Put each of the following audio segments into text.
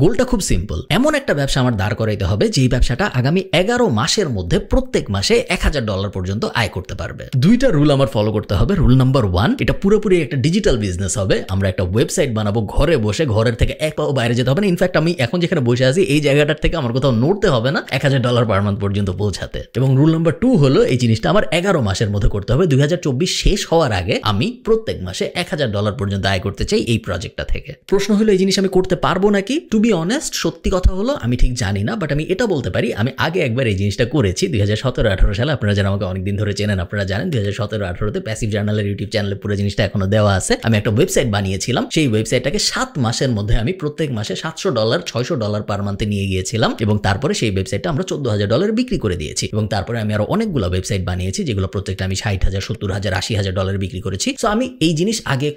গোলটা খুব সিম্পল, এমন একটা ব্যবসা আমার দাঁড় করাইতে হবে যেই ব্যবসাটা আগামী 11 মাসের মধ্যে প্রত্যেক মাসে $1000 পর্যন্ত আয় করতে পারবে। দুইটা রুল আমার ফলো করতে হবে। রুল নাম্বার 1, এটা পুরোপুরি একটা ডিজিটাল বিজনেস হবে। আমরা একটা ওয়েবসাইট বানাবো, ঘরে বসে, ঘরের থেকে এক পাও বাইরে যেতে হবে না। ইনফ্যাক্ট আমি এখন যেখানে বসে আছি এই জায়গাটার থেকে আমার কোথাও নড়তে হবে না $1000 পার মান্থ পর্যন্ত পৌঁছাতে। এবং রুল নাম্বার 2 হলো এই জিনিসটা আমার 11 মাসের মধ্যে করতে হবে। 2024 শেষ হওয়ার আগে আমি প্রত্যেক মাসে $1000 পর্যন্ত আয় করতে চাই এই প্রজেক্টটা থেকে। প্রশ্ন হলো এই জিনিস আমি করতে পারবো নাকি? টু বি অনেস্ট, সত্যি কথা হলো আমি ঠিক জানি না, বাট আমি এটা বলতে পারি আমি আগে একবার এই জিনিসটা করেছি 2017-18 সালে। আপনারা যারা আমাকে অনেকদিন ধরে চেনেন আপনারা জানেন 2017-18তে প্যাসিভ জার্নালের ইউটিউব চ্যানেলে পুরো জিনিসটা এখনো দেওয়া আছে। আমি একটা ওয়েবসাইট বানিয়েছিলাম, সেই ওয়েবসাইটটাকে 7 মাসের মধ্যে আমি প্রত্যেক মাসে $700 $600 পার মান্থে নিয়ে গিয়েছিলাম এবং তারপরে সেই ওয়েবসাইটটা আমরা $14,000 বিক্রি করে দিয়েছি। এবং তারপরে আমি আরো অনেকগুলো ওয়েবসাইট বানিয়েছি যেগুলো প্রত্যেকটা আমি $60,000 $70,000 $80,000 বিক্রি করেছি। সো আমি এই জিনিস আগে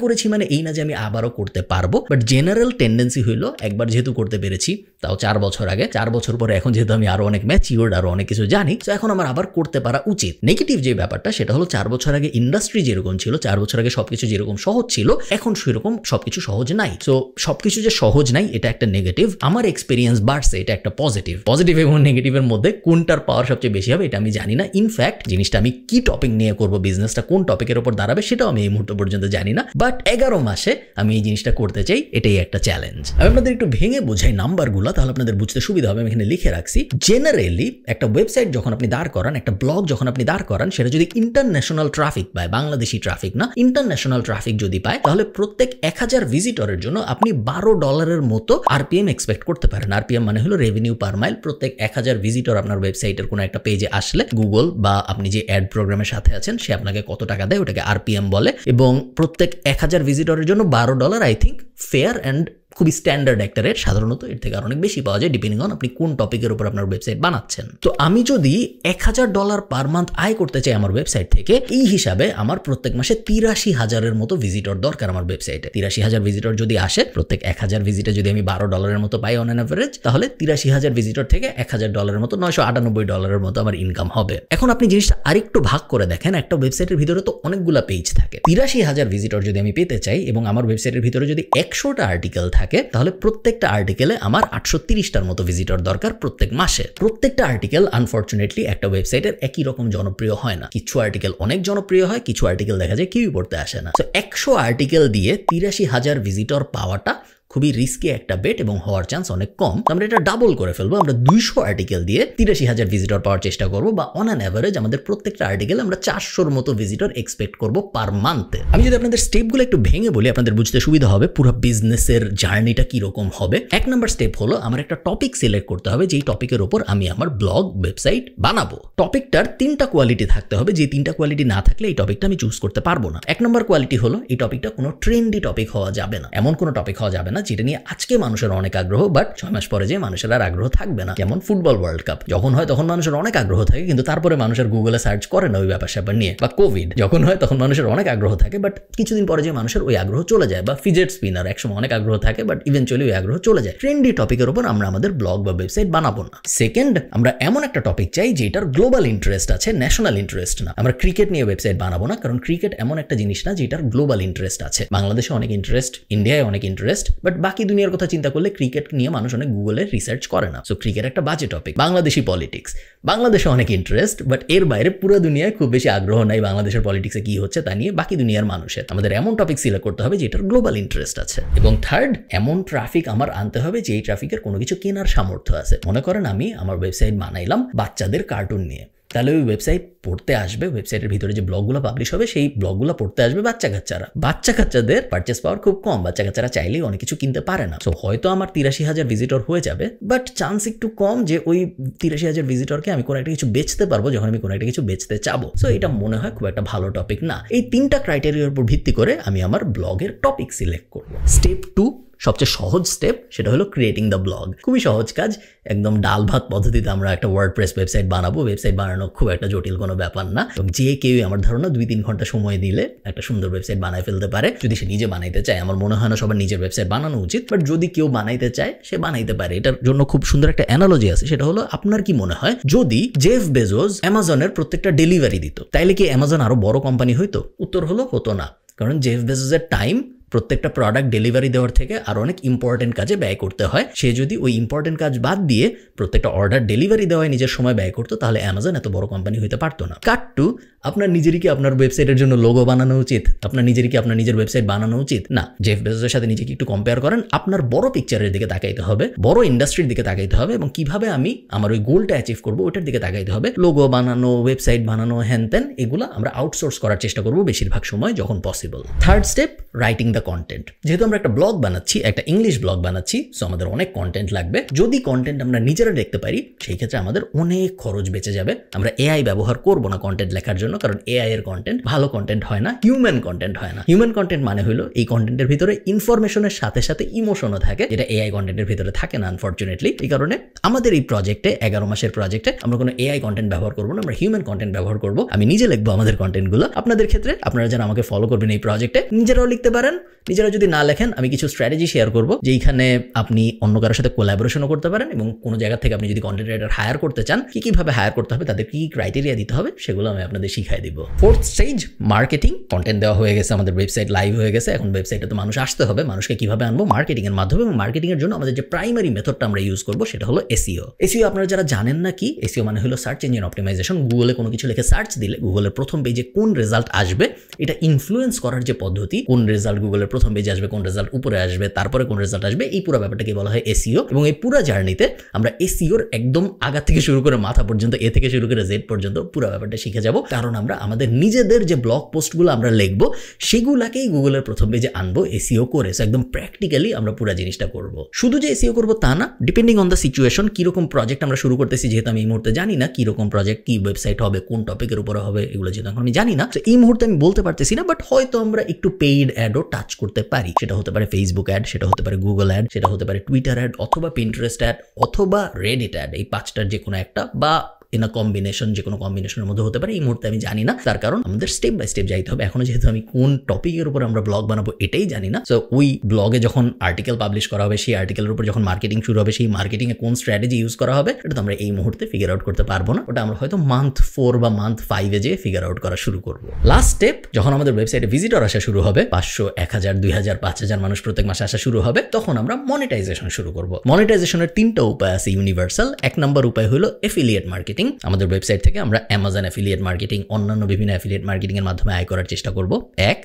করেছি মানে এই না যে আমি আবারও করতে পারবো, বাট জেনারেল টেন্ডেন্সি হইলো একবার যেহেতু করতে পেরেছি তাও 4 বছর আগে, 4 বছর পরে এখন যেহেতু আমি আরো অনেক ম্যাচিউরড, আরো অনেক কিছু জানি, তো এখন আমার আবার করতে পারা উচিত। নেগেটিভ যে ব্যাপারটা সেটা হলো 4 বছর আগে ইন্ডাস্ট্রি যেরকম ছিল, 4 বছর আগে সবকিছু যেরকম সহজ ছিল, এখন সেরকম সবকিছু সহজ নাই। সো সবকিছু যে সহজ নাই এটা একটা নেগেটিভ। আমার এক্সপিরিয়েন্স বাড়ছে, এটা একটা পজিটিভ। পজিটিভ এবং নেগেটিভের মধ্যে কোনটার পাওয়ার সবচেয়ে বেশি হবে এটা আমি জানি না। ইনফ্যাক্ট জিনিসটা আমি কি টপিক নিয়ে করবো, বিজনেসটা কোন টপিকের উপর দাঁড়াবে সেটাও আমি এই মুহূর্ত পর্যন্ত জানি না, বাট 11 মাসে আমি এই জিনিসটা করতে চাই, এটাই একটা চ্যালেঞ্জ। আমি আপনাদের একটু ভেঙে বোঝাই নাম্বারগুলো, তাহলে আপনাদের বুঝতে সুবিধা হবে। আমি এখানে লিখে রাখছি। জেনারেলি একটা ওয়েবসাইট যখন আপনি দাঁড় করান, একটা ব্লগ যখন আপনি দাঁড় করান, সেটা যদি ইন্টারন্যাশনাল ট্রাফিক পায়, বাংলাদেশি ট্রাফিক না, ইন্টারন্যাশনাল ট্রাফিক যদি পায়, তাহলে প্রত্যেক 1000 ভিজিটরের জন্য আপনি $12 মতো আরপিএম এক্সপেক্ট করতে পারেন। আরপিএম মানে হলো রেভিনিউ পার মাইল। প্রত্যেক 1000 ভিজিটর আপনার ওয়েবসাইটের কোনো একটা পেজে আসলে গুগল বা আপনি যে অ্যাড প্রোগ্রামের সাথে আছেন সে আপনাকে কত টাকা দেয় ওটাকে আরপিএম বলে। এবং প্রত্যেক 1000 ভিজিটরের জন্য $12 আই থিঙ্ক ফেয়ার অ্যান্ড খুবই স্ট্যান্ডার্ড একটা রেট। সাধারণত এর থেকে আর অনেক বেশি পাওয়া যায় ডিপেন্ডিং অন আপনি কোন টপিকের উপর আপনার ওয়েবসাইট বানাচ্ছেন। তো আমি যদি $1000 পার মান্থ আয় করতে চাই আমার ওয়েবসাইট থেকে, এই হিসাবে আমার প্রত্যেক মাসে 83,000-এর মতো ভিজিটর দরকার আমার ওয়েবসাইটে। 83,000 ভিজিটর যদি আসে, প্রত্যেক 1000 ভিজিটে যদি আমি $12 মতো পাই অন অ্যান অ্যাভারেজ, তাহলে 83,000 ভিজিটর থেকে $1000 মতো $998 মতো আমার ইনকাম হবে। এখন আপনি জিনিসটা আরেকটু ভাগ করে দেখেন, একটা ওয়েবসাইটের ভিতরে তো অনেকগুলো পেজ থাকে। 83,000 ভিজিটর যদি আমি পেতে চাই এবং আমার ওয়েবসাইটের ভিতরে যদি 100টা আর্টিকেল থাকে, তাহলে প্রত্যেকটা আর্টিকেলে আমার 830টার মতো ভিজিটর দরকার প্রত্যেক মাসে। প্রত্যেকটা আর্টিকেল আনফরচুনেটলি একটা ওয়েবসাইটের একই রকম জনপ্রিয় হয় না। কিছু আর্টিকেল অনেক জনপ্রিয় হয়, কিছু আর্টিকেল দেখা যায় কেউই পড়তে আসে না। তো 100 আর্টিকেল দিয়ে 83,000 ভিজিটর পাওয়াটা খুবই রিস্কি একটা বেট এবং হওয়ার চান্স অনেক কম। আমরা এটা ডাবল করে ফেলবো, আমরা 200 আর্টিকেল দিয়ে 83,000 ভিজিটর পাওয়ার চেষ্টা করবো, বা অন অ্যান অ্যাভারেজ আমাদের প্রত্যেকটা আর্টিকেল আমরা 400-র মতো ভিজিটর এক্সপেক্ট করবো পার মান্থে। আমি যদি আপনাদের স্টেপগুলো একটু ভেঙে বলি আপনাদের বুঝতে সুবিধা হবে পুরো বিজনেসের জার্নিটা কিরকম হবে। 1 নম্বর স্টেপ হলো আমার একটা টপিক সিলেক্ট করতে হবে, যেই টপিকের উপর আমি আমার ব্লগ ওয়েবসাইট বানাবো। টপিকটার 3টা কোয়ালিটি থাকতে হবে, যে 3টা কোয়ালিটি না থাকলে এই টপিকটা আমি চুজ করতে পারবো না। 1 নম্বর কোয়ালিটি হলো এই টপিকটা কোনো ট্রেন্ডি টপিক হওয়া যাবে না। এমন কোনো টপিক হওয়া যাবে না যেটা নিয়ে আজকে মানুষের অনেক আগ্রহ, বাট 6 মাস পরে যে মানুষের আর আগ্রহ থাকবে না। যেমন ফুটবল ওয়ার্ল্ড কাপ যখন হয় তখন মানুষের অনেক আগ্রহ থাকে, কিন্তু তারপরে মানুষের গুগলে সার্চ করে না ওই ব্যাপার নিয়ে। বা কোভিড যখন হয় তখন মানুষের অনেক আগ্রহ থাকে, বাট কিছুদিন পরে যে মানুষের ওই আগ্রহ চলে যায়। বা ফিজেট স্পিনার একসময় অনেক আগ্রহ থাকে, বাট ইভেনচুয়ালি ওই আগ্রহ চলে যায়। ট্রেন্ডি টপিকের উপর আমরা আমাদের ব্লগ বা ওয়েবসাইট বানাবো না। সেকেন্ড, আমরা এমন একটা টপিক চাই যেটার গ্লোবাল ইন্টারেস্ট আছে, ন্যাশনাল ইন্টারেস্ট না। আমরা ক্রিকেট নিয়ে ওয়েবসাইট বানাবো না, কারণ ক্রিকেট এমন একটা জিনিস না যেটার গ্লোবাল ইন্টারেস্ট আছে। বাংলাদেশে অনেক ইন্টারেস্ট, ইন্ডিয়ায় অনেক ইন্টারেস্ট, বাট বাকি দুনিয়ার কথা চিন্তা করলে ক্রিকেট নিয়ে মানুষ অনেক গুগলে রিসার্চ করে না। সো ক্রিকেট একটা বাজে টপিক। বাংলাদেশি পলিটিক্স, বাংলাদেশে অনেক ইন্টারেস্ট, বাট এর বাইরে পুরো দুনিয়ায় খুব বেশি আগ্রহ নাই বাংলাদেশের পলিটিক্সে কি হচ্ছে তা নিয়ে বাকি দুনিয়ার মানুষের। আমাদের এমন টপিক সিলেক্ট করতে হবে যেটার গ্লোবাল ইন্টারেস্ট আছে। এবং থার্ড, এমন ট্রাফিক আমার আনতে হবে যেই ট্রাফিকের কোনো কিছু কেনার সামর্থ্য আছে। মনে করেন আমি আমার ওয়েবসাইট বানাইলাম বাচ্চাদের কার্টুন নিয়ে, তাহলে ওই ওয়েবসাইট পড়তে আসবে, ওয়েবসাইটের ভিতরে যে ব্লগগুলো পাবলিশ হবে সেই ব্লগগুলো পড়তে আসবে বাচ্চা কাচ্চাদের পারচেস পাওয়ার খুব কম। বাচ্চা কাচ্চারা চাইলেই অনেক কিছু কিনতে পারে না। সো হয়তো আমার 83,000 ভিজিটর হয়ে যাবে, বাট চান্স একটু কম যে ওই 83,000 ভিজিটরকে আমি কোনো একটা কিছু বেচতে পারবো যখন আমি কোনো একটা কিছু বেচতে চাবো। সো এটা মনে হয় খুব একটা ভালো টপিক না। এই 3টা ক্রাইটেরিয়ার উপর ভিত্তি করে আমি আমার ব্লগের টপিক সিলেক্ট করবো। স্টেপ 2, সবচেয়ে সহজ স্টেপ, সেটা হলো ক্রিয়েটিং দ্য ব্লগ। খুবই সহজ কাজ, একদম ডাল ভাত পদ্ধতিতে আমরা একটা ওয়ার্ডপ্রেস ওয়েবসাইট বানাবো। ওয়েবসাইট বানানো খুব একটা জটিল কোনো ব্যাপার না, এবং যে কেউ আমার ধারণা 2-3 ঘন্টা সময় দিলে একটা সুন্দর ওয়েবসাইট বানায় ফেলতে পারে, যদি সে নিজে বানাইতে চায়। আমার মনে হয় না সবার নিজের ওয়েবসাইট বানানো উচিত, বাট যদি কেউ বানাইতে চায় সে বানাইতে পারে। এটার জন্য খুব সুন্দর একটা অ্যানালজি আছে, সেটা হলো আপনার কি মনে হয় যদি জেফ বেজোস অ্যামাজনের প্রত্যেকটা ডেলিভারি দিত, তাইলে কি অ্যামাজন আরো বড় কোম্পানি হইতো? উত্তর হলো হতো না, কারণ জেফ বেজোসের টাইম প্রত্যেকটা প্রোডাক্ট ডেলিভারি দেওয়ার থেকে আর অনেক ইম্পর্টেন্ট কাজে ব্যয় করতে হয়। সে যদি ওই ইম্পর্টেন্ট কাজ বাদ দিয়ে প্রত্যেকটা অর্ডার ডেলিভারি দেওয়ায় নিজের সময় ব্যয় করতো, তাহলে অ্যামাজন এত বড় কোম্পানি হইতে পারতো না। কাট টু, আপনার নিজেরই কি আপনার ওয়েবসাইটের জন্য লোগো বানানো উচিত? আপনার নিজেরই কি আপনার নিজের ওয়েবসাইট বানানো উচিত? না। জেফ বেজোসের সাথে নিজেকে একটু কম্পেয়ার করেন। আপনার বড় পিকচারের দিকে তাকাইতে হবে, বড় ইন্ডাস্ট্রির দিকে তাকাইতে হবে, এবং কিভাবে আমি আমার ওই গোলটা অ্যাচিভ করবো ওটার দিকে তাকাইতে হবে। লোগো বানানো, ওয়েবসাইট বানানো, হ্যান এগুলো আমরা আউটসোর্স করার চেষ্টা করবো বেশিরভাগ সময় যখন possible. Third step, writing the content. যেহেতু আমরা একটা ব্লগ বানাচ্ছি, একটা ইংলিশ ব্লগ বানাচ্ছি, সো আমাদের অনেক কন্টেন্ট লাগবে। যদি কন্টেন্ট আমরা নিজেরা দেখতে পারি, সেই ক্ষেত্রে আমাদের অনেক খরচ বেঁচে যাবে। আমরা এআই ব্যবহার করবো না কন্টেন্ট লেখার জন্য, কারণ এআই এর কন্টেন্ট ভালো কন্টেন্ট হয় না, হিউম্যান কন্টেন্ট হয় না। হিউম্যান কন্টেন্ট মানে হলো এই কন্টেন্টের ভিতরে ইনফরমেশনের সাথে সাথে ইমোশনও থাকে, যেটা এআই কন্টেন্টের ভিতরে থাকে না আনফরচুনেটলি। এই কারণে আমাদের এই প্রজেক্টে, 11 মাসের প্রজেক্টে, আমরা কোনো এআই কন্টেন্ট ব্যবহার করবো না, আমরা হিউম্যান কন্টেন্ট ব্যবহার করবো। আমি নিজে লিখবো আমাদের কন্টেন্টগুলো। আপনাদের ক্ষেত্রে আপনারা যারা আমাকে ফলো করবেন এই প্রজেক্টে, নিজেরাও লিখতে পারেন। নিজেরা যদি না লেখেন, আমি কিছু স্ট্র্যাটেজি শেয়ার করবো যেখানে আপনি অন্য কারোর সাথে কোলাবোরেশনও করতে পারেন, এবং কোনো জায়গা থেকে আপনি যদি কন্টেন্ট রাইটার হায়ার করতে চান, কিভাবে হায়ার করতে হবে, তাদের কি ক্রাইটেরিয়া দিতে হবে, সেগুলো আমি আপনাদের শিখাই দিব। Fourth stage, marketing. কন্টেন্ট দেওয়া হয়ে গেছে, আমাদের ওয়েবসাইট লাইভ হয়ে গেছে, এখন ওয়েবসাইটে তো মানুষ আসতে হবে। মানুষকে কিভাবে আনবো? মার্কেটিং এর মাধ্যমে। এবং মার্কেটিং এর জন্য আমাদের যে প্রাইমারি মেথডটা আমরা ইউজ করবো সেটা হলো এসইও। এসইও আপনারা যারা জানেন না কি, এসইও মানে হলো সার্চ ইঞ্জিন অপটিমাইজেশন। গুগলে কোনো কিছু লিখে সার্চ দিলে গুগলের প্রথম পেজে কোন রেজাল্ট আসবে, এটা ইনফ্লুয়েন্স করার যে পদ্ধতি, কোন রেজাল্ট গুগলের প্রথম পেজে আসবে, কোন রেজাল্ট উপরে আসবে, তারপরে কোন রেজাল্ট আসবে, এই পুরো ব্যাপারটাকে বলা হয় এসইও। এবং এই পুরো জার্নিতে আমরা এসইওর একদম আগা থেকে শুরু করে মাথা পর্যন্ত, এ থেকে শুরু করে জেড পর্যন্ত পুরো ব্যাপারটা শিখে যাব। কারণ আমরা আমাদের নিজেদের যে ব্লগ পোস্টগুলো আমরা লিখবো, সেগুলাকেই গুগলের প্রথম পেজে আনবো এসইও করে। একদম প্র্যাকটিক্যালি আমরা পুরো জিনিসটা করব। শুধু যে এসইও করবো তা না, ডিপেন্ডিং অন দ্য সিচুয়েশন, কিরকম প্রজেক্ট আমরা শুরু করতেছি, যেহেতু আমি এই মুহূর্তে জানি না কিরকম প্রজেক্ট, কি ওয়েবসাইট হবে, কোন টপিকের উপরে হবে, এগুলো যেহেতু এখন আমি জানি না, তো এই মুহূর্তে আমি বলতে পারতেছি না। বাট হয়তো আমরা একটু পেইড অ্যাডও টাচ করতে পারি। সেটা হতে পারে ফেসবুক অ্যাড, সেটা হতে পারে গুগল অ্যাড, সেটা হতে পারে টুইটার অ্যাড, অথবা পিন্টারেস্ট অ্যাড, অথবা রেডিট অ্যাড। এই 5টার যে কোনো একটা, বা ইন আ কম্বিনেশন, যে কোনো কম্বিনেশনের মধ্যে হতে পারে। এই মুহূর্তে আমি জানি না, তার কারণ আমাদের স্টেপ বাই স্টেপ যাইতে হবে। এখনো যেহেতু আমি কোন টপিকের উপর আমরা ব্লগ বানাবো এটাই জানি না, সো ওই ব্লগে যখন আর্টিকেল পাবলিশ করা হবে, সেই আর্টিকেলের উপর যখন মার্কেটিং শুরু হবে, সেই মার্কেটিং এ কোন স্ট্র্যাটেজি ইউজ করা হবে, এটা তো আমরা এই মুহূর্তে ফিগার আউট করতে পারবো না। ওটা আমরা হয়তো মান্থ 4 বা মান্থ 5 যেয়ে ফিগার আউট করা শুরু করবো। লাস্ট স্টেপ, যখন আমাদের ওয়েবসাইটে ভিজিটর আসা শুরু হবে, 500, 1000, 2000, 5000 মানুষ প্রত্যেক মাসে আসা শুরু হবে, তখন আমরা মনিটাইজেশন শুরু করবো। মনিটাইজেশনের 3টা উপায় আছে ইউনিভার্সাল। 1 নম্বর উপায় হলো এফিলিয়েট মার্কেটিং। আমাদের ওয়েবসাইট থেকে আমরা অ্যামাজন অ্যাফিলিয়েট মার্কেটিং, অন্যান্য বিভিন্ন অ্যাফিলিয়েট মার্কেটিং এর মাধ্যমে আয় করার চেষ্টা করব।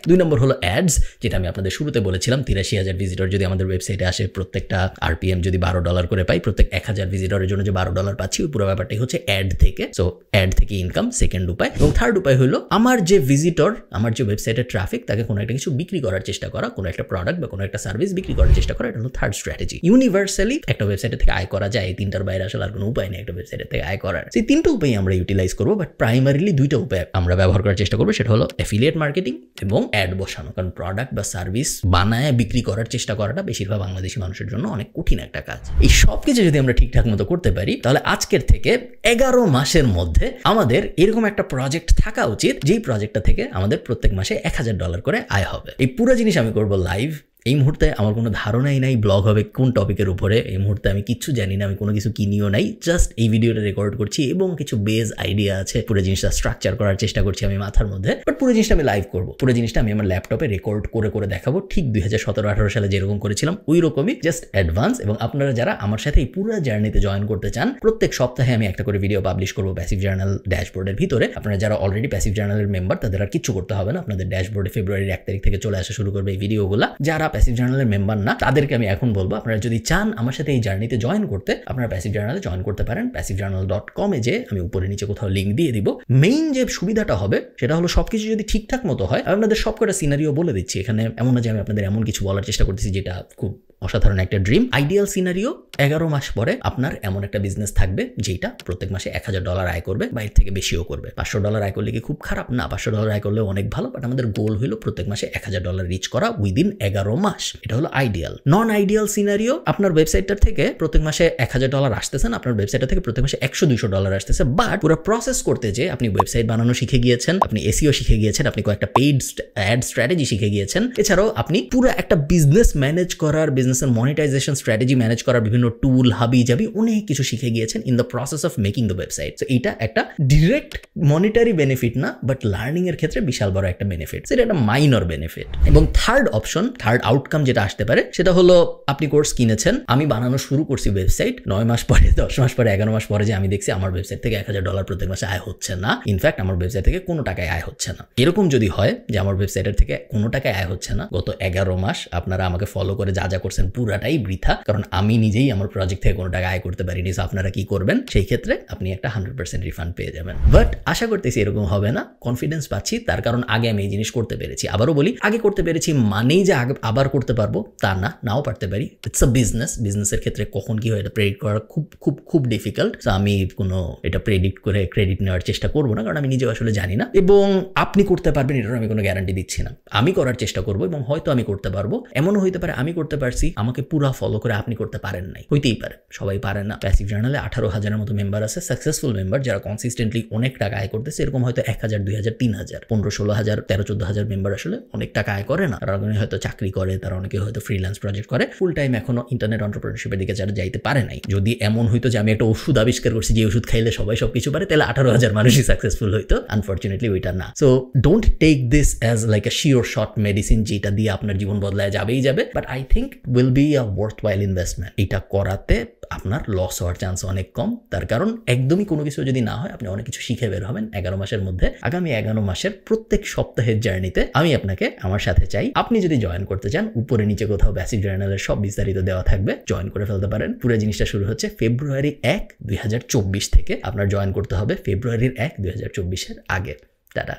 2 নম্বর হলো অ্যাডস, যেটা আমি আপনাদের শুরুতে বলেছিলাম। 83,000 ভিজিটর যদি আমাদের ওয়েবসাইটে আসে, প্রত্যেকটা আরপিএম যদি $12 করে পাই, প্রত্যেক 1000 ভিজিটরের জন্য যে $12 পাচ্ছি, ওই পুরো ব্যাপারটাই হচ্ছে অ্যাড থেকে। সো অ্যাড থেকে ইনকাম, সেকেন্ড উপায়। এবং থার্ড উপায় হলো আমার যে ভিজিটর, আমার যে ওয়েবসাইটের ট্রাফিক, তাকে কোনো একটা কিছু বিক্রি করার চেষ্টা করা, কোনো একটা প্রোডাক্ট বা কোনো একটা সার্ভিস বিক্রি করার চেষ্টা করা। এটা হলো থার্ড স্ট্র্যাটেজি। ইউনিভার্সালি একটা ওয়েবসাইট থেকে আয় করা যায়, এই 3টার বাইরে আসলে আর কোনো উপায় নেই একটা ওয়েবসাইট থেকে আয় করার। সেই 3টা উপায় আমরা ইউটিলাইজ করবো, বাট প্রাইমারিলি 2টা উপায় আমরা ব্যবহার করার চেষ্টা করবো। সেটা হলো অ্যাফিলিয়েট মার্কেটিং এবং অ্যাড বসানো। কারণ প্রোডাক্ট বা সার্ভিস বানায় বিক্রি করার চেষ্টা করাটা বেশিরভাগ বাংলাদেশি মানুষের জন্য অনেক কঠিন একটা কাজ। এই সব কিছু যদি আমরা ঠিকঠাক মতো করতে পারি, তাহলে আজকের থেকে 11 মাসের মধ্যে আমাদের এরকম একটা প্রজেক্ট থাকা উচিত, যেই প্রজেক্টটা থেকে আমাদের প্রত্যেক মাসে $1000 করে আয় হবে। এই পুরো জিনিস আমি করবো লাইভ। এই মুহূর্তে আমার কোনো ধারণাই নাই ব্লগ হবে কোন টপিকের উপরে। এই মুহূর্তে আমি কিচ্ছু জানি না, আমি কোনো কিছু কিনিও নাই, জাস্ট এই ভিডিওটা রেকর্ড করছি এবং কিছু বেস আইডিয়া আছে, পুরো জিনিসটা স্ট্রাকচার করার চেষ্টা করছি আমি মাথার মধ্যে। বাট পুরো জিনিসটা আমি লাইভ করবো, পুরো জিনিসটা আমি আমার ল্যাপটপে রেকর্ড করে করে দেখাবো, ঠিক 2017-18 সালে যেরকম করেছিলাম ওই রকমই, জাস্ট অ্যাডভান্স। এবং আপনারা যারা আমার সাথে এই পুরো জার্নিতে জয়েন করতে চান, প্রত্যেক সপ্তাহে আমি একটা করে ভিডিও পাবলিশ করবো প্যাসিভ জার্নাল ড্যাশবোর্ডের ভিতরে। আপনারা যারা অলরেডি প্যাসিভ জার্নালের মেম্বার, তাদের আর কিছু করতে হবে না, আপনাদের ড্যাশবোর্ডে ফেব্রুয়ারির 1 তারিখ থেকে চলে আসা শুরু করবে এই ভিডিওগুলো। যারা প্যাসিভ জার্নালের মেম্বার না, তাদেরকে আমি এখন বলবো, আপনারা যদি চান আমার সাথে এই জার্নিতে জয়েন করতে, আপনারা প্যাসিভ জার্নালে জয়েন করতে পারেন। passivjournal.com এ যে আমি উপরে নিচে কোথাও লিঙ্ক দিয়ে দিব। মেইন যে সুবিধাটা হবে সেটা হলো সবকিছু যদি ঠিকঠাক মতো হয়, আপনাদের সবকটা সিনারিও বলে দিচ্ছি এখানে। এমন না যে আমি আপনাদের এমন কিছু বলার চেষ্টা করতেছি যেটা খুব অসাধারণ একটা ড্রিম। আইডিয়াল সিনারিও 11 মাস পরে আপনার এমন একটা বিজনেস থাকবে যেটা প্রত্যেক মাসে $1000 আয় করবে, বা এর থেকে বেশিও করবে। $500 আয় করলে কি খুব খারাপ না? $500 আয় করলে অনেক ভালো, বাট আমাদের গোল হলো প্রত্যেক মাসে $1000 রিচ করা উইদিন 11 মাস। এটা হলো আইডিয়াল। নন আইডিয়াল সিনারিও, আপনার ওয়েবসাইটটার থেকে প্রত্যেক মাসে $1000 আসতেছে না, আপনার ওয়েবসাইটটা থেকে প্রত্যেক মাসে $100-200 আসতেছে, বাট পুরো প্রসেস করতে যে আপনি ওয়েবসাইট বানানো শিখে গিয়েছেন, আপনি এসইও শিখে গিয়েছেন, আপনি কয়েকটা পেইড অ্যাড স্ট্র্যাটেজি শিখে গিয়েছেন, এছাড়াও আপনি পুরো একটা বিজনেস ম্যানেজ করার, বিজনেস বিজনেসের মনিটাইজেশন স্ট্র্যাটেজি ম্যানেজ করার বিভিন্ন টুল, হাবি জাবি অনেক কিছু শিখে গিয়েছেন in the process of making the website. So এটা একটা ডিরেক্ট মনিটারি বেনিফিট না, বাট লার্নিং এর ক্ষেত্রে বিশাল বড় একটা বেনিফিট, সেটা একটা মাইনর বেনিফিট। এবং থার্ড আউটকাম যেটা আসতে পারে সেটা হলো আপনি কোর্স কিনেছেন, আমি বানানো শুরু করছি ওয়েবসাইট, 9 মাস পরে, 10 মাস পরে, 11 মাস পরে যে আমি দেখছি আমার ওয়েবসাইট থেকে $1000 প্রত্যেক মাসে আয় হচ্ছে না, ইনফ্যাক্ট আমার ওয়েবসাইট থেকে কোনো টাকায় আয় হচ্ছে না। এরকম যদি হয় যে আমার ওয়েবসাইটের থেকে কোনো টাকায় আয় হচ্ছে না, গত 11 মাস আপনারা আমাকে ফলো করে যা যা করছেন পুরাটাই বৃথা, কারণ আমি নিজেই আমার প্রজেক্ট থেকে কোনো টাকা আয় করতে পারিনি। সো আপনারা কি করবেন, সেই ক্ষেত্রে আপনি একটা 100% রিফান্ড পেয়ে যাবেন। বাট আশা করতেছি এরকম হবে না, কনফিডেন্স পাচ্ছি, তার কারণ আগে আমি এই জিনিস করতে পেরেছি। আবারও বলি, আগে করতে পেরেছি মানেই যে আবার করতে পারবো তা না, নাও পারতে পারি। ইটস আ বিজনেসের ক্ষেত্রে কখন কি হয় এটা প্রেডিক্ট করা খুব ডিফিকাল্ট। সো আমি কোনো এটা প্রেডিক্ট করে ক্রেডিট নেওয়ার চেষ্টা করবো না, কারণ আমি নিজেও আসলে জানি না। এবং আপনি করতে পারবেন এটার আমি কোনো গ্যারান্টি দিচ্ছি না। আমি করার চেষ্টা করবো এবং হয়তো আমি করতে পারবো। এমনও হইতে পারে আমি করতে পারছি, আমাকে পুরা ফলো করে আপনি করতে পারেন নাই, হইতেই পারে, সবাই পারে না। প্যাসিভ জার্নালে 18,000-এর মতো মেম্বার আছে, সাকসেসফুল মেম্বার যারা কনসিস্টেন্টলি অনেক টাকা আয় করতেছে। এরকম হয়তো 1,000, 2,000, 3,000, 15-16,000, 13-14,000 মেম্বার আসলে অনেক টাকা আয় করে না। তারা হয়তো চাকরি করে, তারা অনেকে হয়তো ফ্রিল্যান্স প্রজেক্ট করে, ফুল টাইম এখনো ইন্টারনেট এন্টারপ্রেনারশিপের দিকে যারা যাইতে পারে নাই। যদি এমন হইতো যে আমি একটা ওষুধ আবিষ্কার করছি যে ওষুধ খাইলে সবাই সবকিছু পারে, তাহলে 18,000 মানুষই সাকসেসফুল হইতো। আনফরচুনেটলি ওইটা না। So don't take this as like a sure shot medicine যেটা দিয়ে আপনার জীবন বদলায় যাবেই যাবে, but I think will be a worthwhile investment. এটা করাতে আপনার লস হওয়ার চান্স অনেক কম, তার কারণ একদমই কোনো কিছু যদি না হয় আপনি অনেক কিছু শিখে বের হবেন 11 মাসের মধ্যে। আগামী 11 মাসের প্রত্যেক সপ্তাহের জার্নিতে আমি আপনাকে আমার সাথে চাই। আপনি যদি জয়েন করতে চান, উপরে নিচে কোথাও বেসিক জার্নালের সব বিস্তারিত দেওয়া থাকবে, জয়েন করে ফেলতে পারেন। পুরো জিনিসটা শুরু হচ্ছে ফেব্রুয়ারি 1, 2024 থেকে। আপনার জয়েন করতে হবে ফেব্রুয়ারির 1, 2024-এর আগে। টাটা।